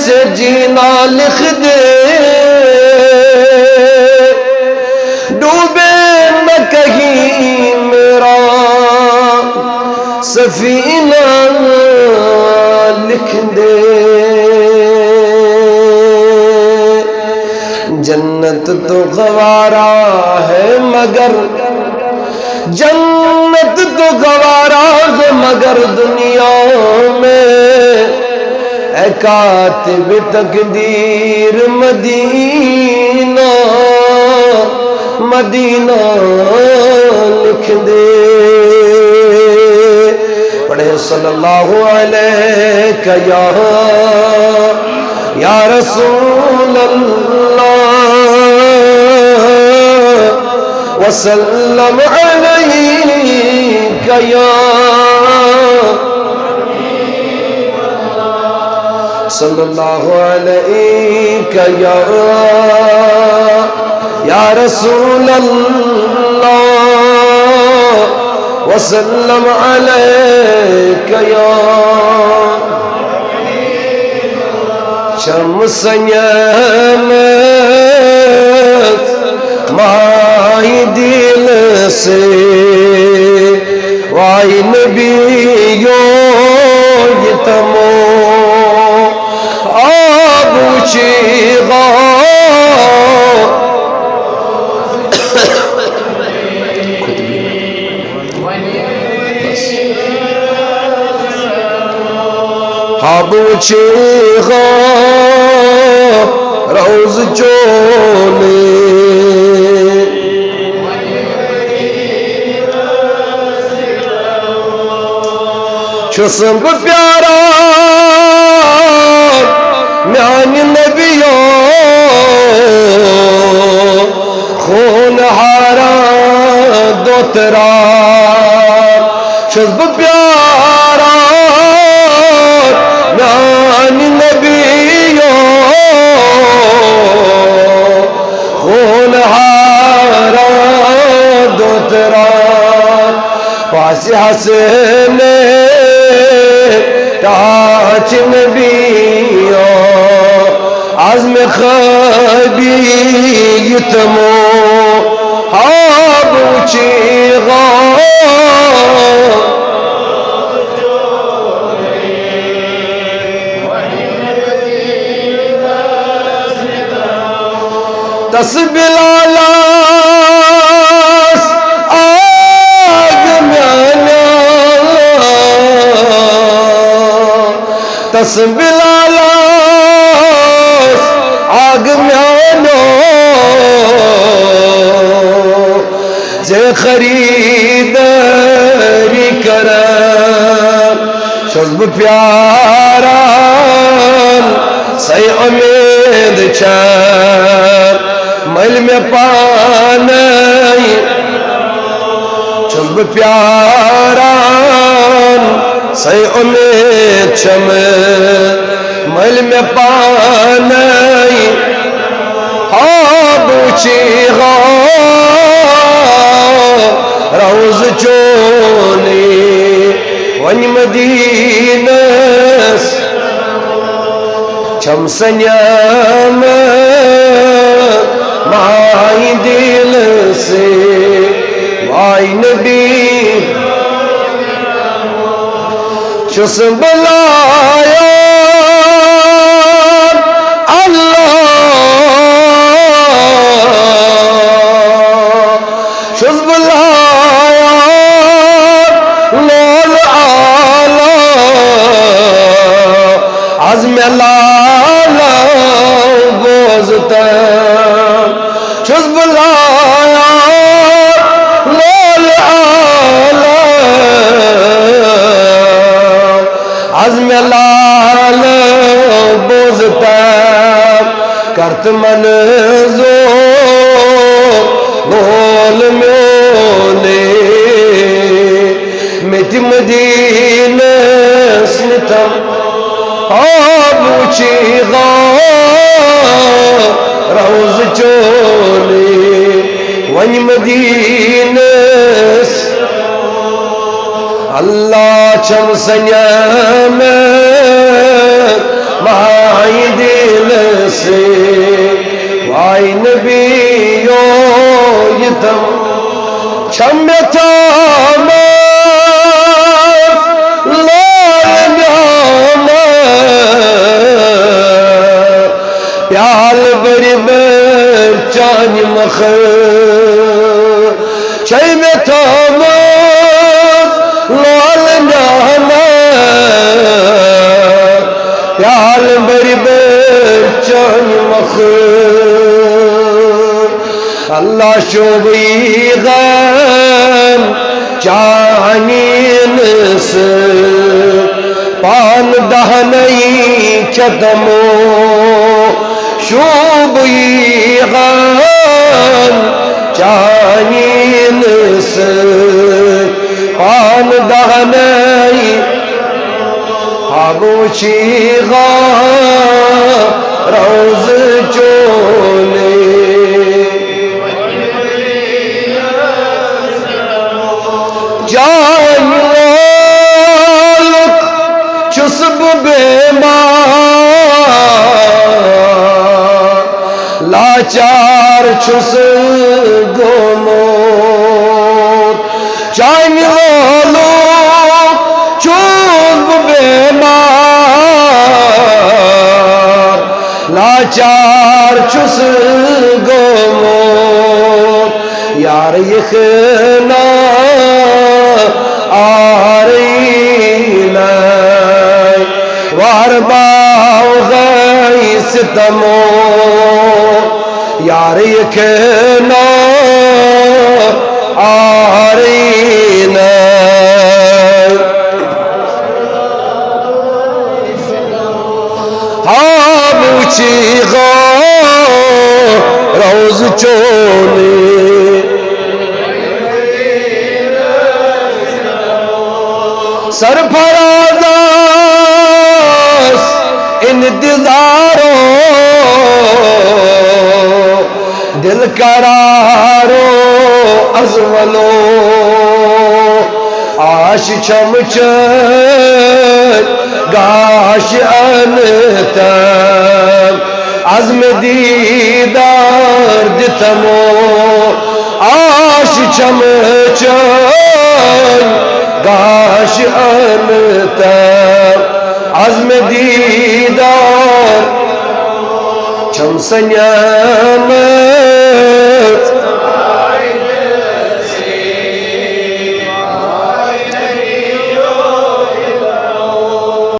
से जीना लिख दे, डूबे न कहीं मेरा सफीना लिख दे। जन्नत तो गवारा है मगर, जन्नत तो गवारा है मगर दुनिया में ऐ कातिब तकदीर मदीना, मदीना लिख दे। पढ़े सल्लल्लाहु अलैहि या रसूल अल्लाह वसल्लम अलैका या सल्लल्लाहु अलैका या रसूल अल्लाह वसल्लम अलैका या शम्स-ए-मत माही दिल से वाई नबियो ये तमो आबूची आबूची रोज चोले छुसम प्यारा म्यान नबियो खून हारा दोतरा छुसम प्यारा म्यान नबियो खून हारा दोतरा पास हसने टाच नबियो आज़म खबीयतमो हाबूची तस्बिलाला तस्बिलाला आग म्यानो जे खरीदारी कर शुभ प्यारा सही उम्मीद चार मल में पाने शुभ प्यारा सही उम्मीद चम मल में पाने हाबूची रोज चोली वन मदीनस चम सन्याम माई दिल से वाई नबी चुस बुलाया अल्लाह चुस बुलाया लोल आला आज़म लाला गोज़ता चुस बुलाया लोल आला आज़म लाल बोझता करत मन जो गोल मोले मिट मदीने स्नितम आबूची रोज चोले वन मदीने अल्लाह चम सन्याम आई दिल से वाई नबियो यतम छम्यता प्याल बड़ी चान मख छई में थोमस लाल नाना प्याल बड़ी चान मख अल्लाह शोभी गम चानीन से पान दहनई चदमो शोभी गम चानीन से पान दहनई आगोशी रोज चोले जान चुस्ब बेमार लाचार छुस गोमो जान चुस्ब बेमार लाचार छुस गोमो यार ये खना वार बाव गई सितमो यार ये कहना आरीना हाँ मुझे गो रोज चोले सरफराज़ इंतज़ारो दिल करारो अज़वलो आश चमच गाश अनतम अज़्म दीदार दितमो आश चमच गाश अनतम अज़्म दीदार चमसन्याम